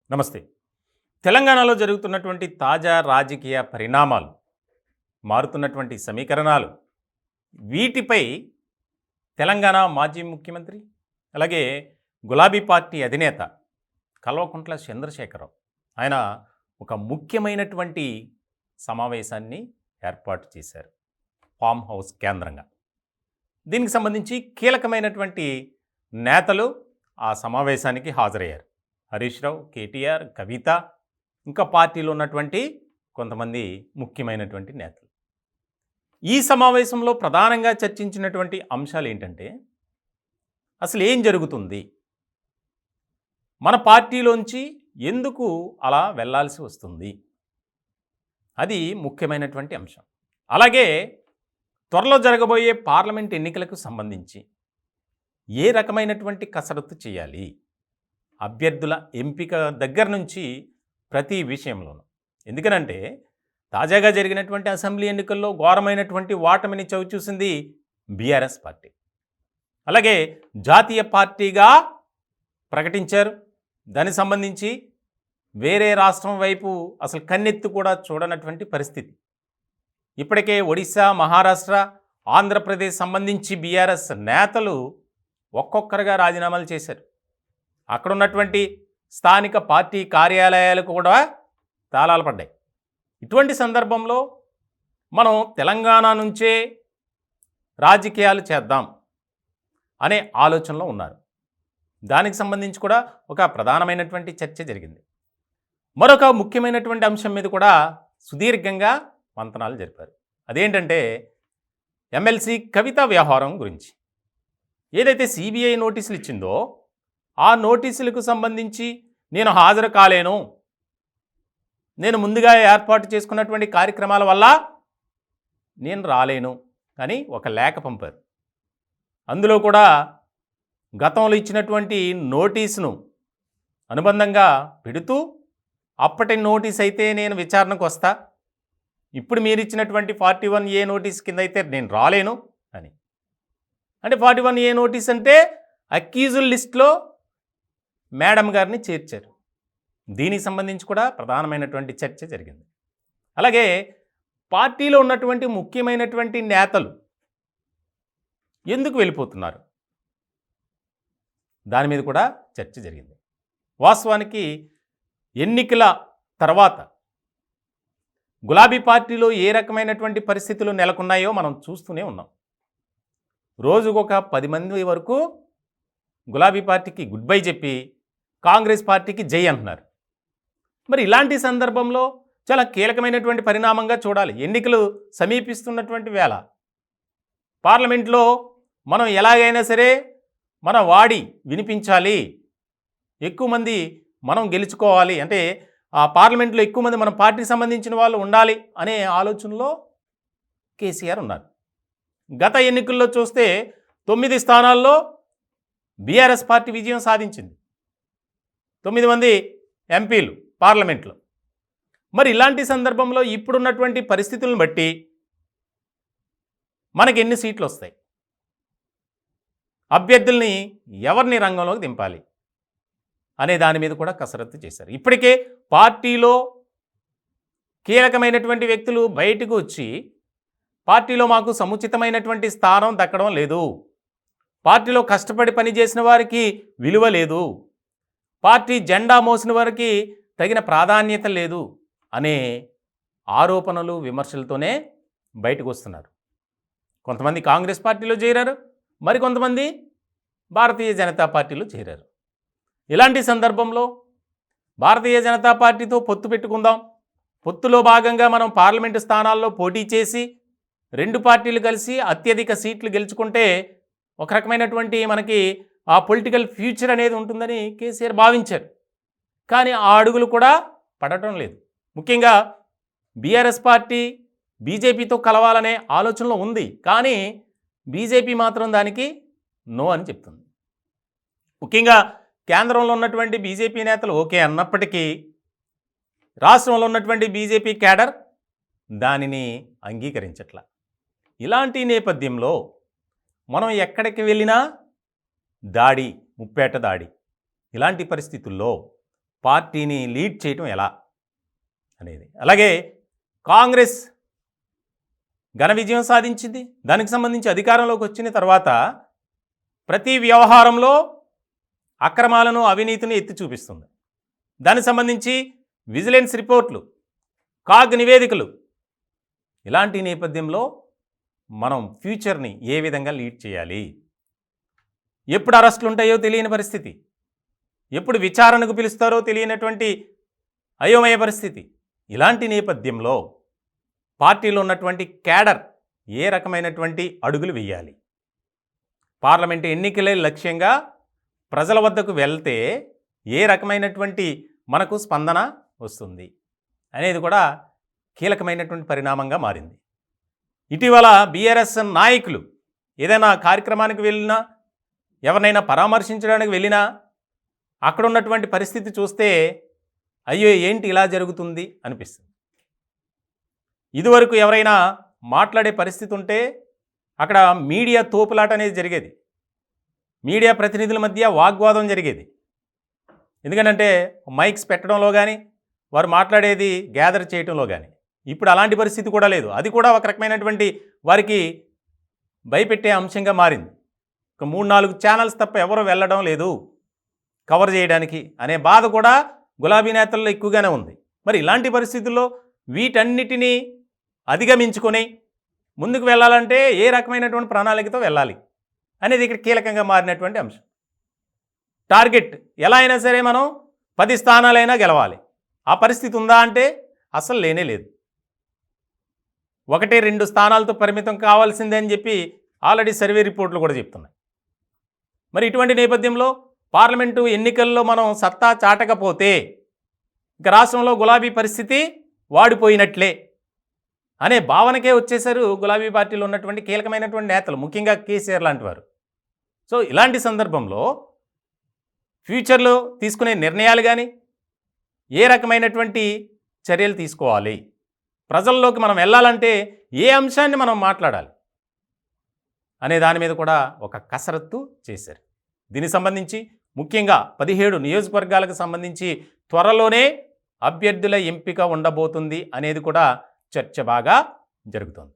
నమస్తే. తెలంగాణలో జరుగుతున్నటువంటి తాజా రాజకీయ పరిణామాలు, మారుతున్నటువంటి సమీకరణాలు, వీటిపై తెలంగాణ మాజీ ముఖ్యమంత్రి, అలాగే గులాబీ పార్టీ అధినేత కల్వకుంట్ల చంద్రశేఖరరావు ఆయన ఒక ముఖ్యమైనటువంటి సమావేశాన్ని ఏర్పాటు చేశారు ఫామ్ హౌస్ కేంద్రంగా. దీనికి సంబంధించి కీలకమైనటువంటి నేతలు ఆ సమావేశానికి హాజరయ్యారు. హరీష్ రావు, కేటీఆర్, కవిత, ఇంకా పార్టీలో ఉన్నటువంటి కొంతమంది ముఖ్యమైనటువంటి నేతలు. ఈ సమావేశంలో ప్రధానంగా చర్చించినటువంటి అంశాలు ఏంటంటే, అసలు ఏం జరుగుతుంది, మన పార్టీలోంచి ఎందుకు అలా వెళ్ళాల్సి వస్తుంది, అది ముఖ్యమైనటువంటి అంశం. అలాగే త్వరలో జరగబోయే పార్లమెంట్ ఎన్నికలకు సంబంధించి ఏ రకమైనటువంటి కసరత్తు చేయాలి, అభ్యర్థుల ఎంపిక దగ్గర నుంచి ప్రతి విషయంలోనూ. ఎందుకనంటే తాజాగా జరిగినటువంటి అసెంబ్లీ ఎన్నికల్లో ఘోరమైనటువంటి ఓటమిని చవిచూసింది బీఆర్ఎస్ పార్టీ. అలాగే జాతీయ పార్టీగా ప్రకటించారు. దానికి సంబంధించి వేరే రాష్ట్రం వైపు అసలు కన్నెత్తి కూడా చూడనటువంటి పరిస్థితి. ఇప్పటికే ఒడిశా, మహారాష్ట్ర, ఆంధ్రప్రదేశ్ సంబంధించి బీఆర్ఎస్ నేతలు ఒక్కొక్కరుగా రాజీనామాలు చేశారు. అక్కడ ఉన్నటువంటి స్థానిక పార్టీ కార్యాలయాలకు కూడా తాళాలు పడ్డాయి. ఇటువంటి సందర్భంలో మనం తెలంగాణ నుంచే రాజకీయాలు చేద్దాం అనే ఆలోచనలో ఉన్నారు. దానికి సంబంధించి కూడా ఒక ప్రధానమైనటువంటి చర్చ జరిగింది. మరొక ముఖ్యమైనటువంటి అంశం మీద కూడా సుదీర్ఘంగా మంతనాలు జరిపారు. అదేంటంటే ఎమ్మెల్సీ కవిత వ్యవహారం గురించి. ఏదైతే సిబిఐ నోటీసులు ఇచ్చిందో ఆ నోటీసులకు సంబంధించి నేను హాజరు కాలేను, నేను ముందుగా ఏర్పాటు చేసుకున్నటువంటి కార్యక్రమాల వల్ల నేను రాలేను అని ఒక లేఖ పంపారు. అందులో కూడా గతంలో ఇచ్చినటువంటి నోటీసును అనుబంధంగా పెడుతూ, అప్పటి నోటీస్ అయితే నేను విచారణకు వస్తా, ఇప్పుడు మీరు ఇచ్చినటువంటి 41A నోటీస్ కింద అయితే నేను రాలేను అని. అంటే 41A నోటీస్ అంటే అక్యూజుల్ లిస్ట్లో మేడం గారిని చేర్చారు. దీనికి సంబంధించి కూడా ప్రధానమైనటువంటి చర్చ జరిగింది. అలాగే పార్టీలో ఉన్నటువంటి ముఖ్యమైనటువంటి నేతలు ఎందుకు వెళ్ళిపోతున్నారు, దాని మీద కూడా చర్చ జరిగింది. వాస్తవానికి ఎన్నికల తర్వాత గులాబీ పార్టీలో ఏ రకమైనటువంటి పరిస్థితులు నెలకొన్నాయో మనం చూస్తూనే ఉన్నాం. రోజుకొక 10 మంది వరకు గులాబీ పార్టీకి గుడ్ బై చెప్పి కాంగ్రెస్ పార్టీకి జై అంటున్నారు. మరి ఇలాంటి సందర్భంలో చాలా కీలకమైనటువంటి పరిణామంగా చూడాలి. ఎన్నికలు సమీపిస్తున్నటువంటి వేళ పార్లమెంట్లో మనం ఎలాగైనా సరే మన వాడి వినిపించాలి, ఎక్కువ మంది మనం గెలుచుకోవాలి, అంటే ఆ పార్లమెంట్లో ఎక్కువ మంది మన పార్టీకి సంబంధించిన వాళ్ళు ఉండాలి అనే ఆలోచనలో కేసీఆర్ ఉన్నారు. గత ఎన్నికల్లో చూస్తే 9 స్థానాల్లో బీఆర్ఎస్ పార్టీ విజయం సాధించింది, 9 మంది ఎంపీలు పార్లమెంట్లో. మరి ఇలాంటి సందర్భంలో ఇప్పుడున్నటువంటి పరిస్థితులను బట్టి మనకి ఎన్ని సీట్లు వస్తాయి, అభ్యర్థుల్ని ఎవరిని రంగంలోకి దింపాలి అనే దాని మీద కూడా కసరత్తు చేశారు. ఇప్పటికే పార్టీలో కీలకమైనటువంటి వ్యక్తులు బయటకు వచ్చి, పార్టీలో మాకు సముచితమైనటువంటి స్థానం దక్కడం లేదు, పార్టీలో కష్టపడి పనిచేసిన వారికి విలువ లేదు, పార్టీ జెండా మోసిన వారికి తగిన ప్రాధాన్యత లేదు అనే ఆరోపణలు, విమర్శలతోనే బయటకు వస్తున్నారు. కొంతమంది కాంగ్రెస్ పార్టీలో చేరారు, మరికొంతమంది భారతీయ జనతా పార్టీలో చేరారు. ఇలాంటి సందర్భంలో భారతీయ జనతా పార్టీతో పొత్తు పెట్టుకుందాం, పొత్తులో భాగంగా మనం పార్లమెంటు స్థానాల్లో పోటీ చేసి 2 పార్టీలు కలిసి అత్యధిక సీట్లు గెలుచుకుంటే ఒక రకమైనటువంటి మనకి ఆ పొలిటికల్ ఫ్యూచర్ అనేది ఉంటుందని కేసీఆర్ భావించారు. కానీ ఆ అడుగులు కూడా పడటం లేదు. ముఖ్యంగా బీఆర్ఎస్ పార్టీ బీజేపీతో కలవాలనే ఆలోచనలో ఉంది, కానీ బీజేపీ మాత్రం దానికి నో అని చెప్తుంది. ముఖ్యంగా కేంద్రంలో ఉన్నటువంటి బీజేపీ నేతలు ఓకే అన్నప్పటికీ రాష్ట్రంలో ఉన్నటువంటి బీజేపీ క్యాడర్ దానిని అంగీకరించట్ల. ఇలాంటి నేపథ్యంలో మనం ఎక్కడికి వెళ్ళినా దాడి, ముప్పేట దాడి. ఇలాంటి పరిస్థితుల్లో పార్టీని లీడ్ చేయటం ఎలా అనేది. అలాగే కాంగ్రెస్ ఘన విజయం సాధించింది. దానికి సంబంధించి అధికారంలోకి వచ్చిన తర్వాత ప్రతి వ్యవహారంలో అక్రమాలను, అవినీతిని ఎత్తి చూపిస్తుంది. దానికి సంబంధించి విజిలెన్స్ రిపోర్ట్లు, కాగ్ నివేదికలు, ఇలాంటి నేపథ్యంలో మనం ఫ్యూచర్ని ఏ విధంగా లీడ్ చేయాలి, ఎప్పుడు అరెస్టులు ఉంటాయో తెలియని పరిస్థితి, ఎప్పుడు విచారణకు పిలుస్తారో తెలియనటువంటి అయోమయ పరిస్థితి. ఇలాంటి నేపథ్యంలో పార్టీలో ఉన్నటువంటి క్యాడర్ ఏ రకమైనటువంటి అడుగులు వేయాలి, పార్లమెంటు ఎన్నికలే లక్ష్యంగా ప్రజల వద్దకు వెళ్తే ఏ రకమైనటువంటి మనకు స్పందన వస్తుంది అనేది కూడా కీలకమైనటువంటి పరిణామంగా మారింది. ఇటీవల బీఆర్ఎస్ నాయకులు ఏదైనా కార్యక్రమానికి వెళ్ళినా, ఎవరినైనా పరామర్శించడానికి వెళ్ళినా అక్కడ ఉన్నటువంటి పరిస్థితి చూస్తే అయ్యో ఏంటి ఇలా జరుగుతుంది అనిపిస్తుంది. ఇదివరకు ఎవరైనా మాట్లాడే పరిస్థితి ఉంటే అక్కడ మీడియా తోపులాట అనేది జరిగేది, మీడియా ప్రతినిధుల మధ్య వాగ్వాదం జరిగేది. ఎందుకంటే మైక్స్ పెట్టడంలో కానీ, వారు మాట్లాడేది గ్యాదర్ చేయడంలో కానీ. ఇప్పుడు అలాంటి పరిస్థితి కూడా లేదు. అది కూడా ఒక రకమైనటువంటి వారికి భయపెట్టే అంశంగా మారింది. ఒక 3-4 ఛానల్స్ తప్ప ఎవరు వెళ్ళడం లేదు కవర్ చేయడానికి అనే బాధ కూడా గులాబీ నేతల్లో ఎక్కువగానే ఉంది. మరి ఇలాంటి పరిస్థితుల్లో వీటన్నిటినీ అధిగమించుకొని ముందుకు వెళ్ళాలంటే ఏ రకమైనటువంటి ప్రణాళికతో వెళ్ళాలి అనేది ఇక్కడ కీలకంగా మారినటువంటి అంశం. టార్గెట్ ఎలా అయినా సరే మనం 10 స్థానాలైనా గెలవాలి. ఆ పరిస్థితి ఉందా అంటే అసలు లేనే లేదు. 1-2 స్థానాలతో పరిమితం కావాల్సిందే అని చెప్పి ఆల్రెడీ సర్వే రిపోర్ట్లు కూడా చెప్తున్నాయి. మరి ఇటువంటి నేపథ్యంలో పార్లమెంటు ఎన్నికల్లో మనం సత్తా చాటకపోతే ఇక రాష్ట్రంలో గులాబీ పరిస్థితి వాడిపోయినట్లే అనే భావనకే వచ్చేసారు గులాబీ పార్టీలో ఉన్నటువంటి కీలకమైనటువంటి నేతలు, ముఖ్యంగా కేసీఆర్ లాంటి వారు. సో ఇలాంటి సందర్భంలో ఫ్యూచర్లో తీసుకునే నిర్ణయాలు కానీ, ఏ రకమైనటువంటి చర్యలు తీసుకోవాలి, ప్రజల్లోకి మనం వెళ్ళాలంటే ఏ అంశాన్ని మనం మాట్లాడాలి అనే దాని మీద కూడా ఒక కసరత్తు చేశారు. దీనికి సంబంధించి ముఖ్యంగా 17 నియోజకవర్గాలకు సంబంధించి త్వరలోనే అభ్యర్థుల ఎంపిక ఉండబోతుంది అనేది కూడా చర్చ బాగా జరుగుతోంది.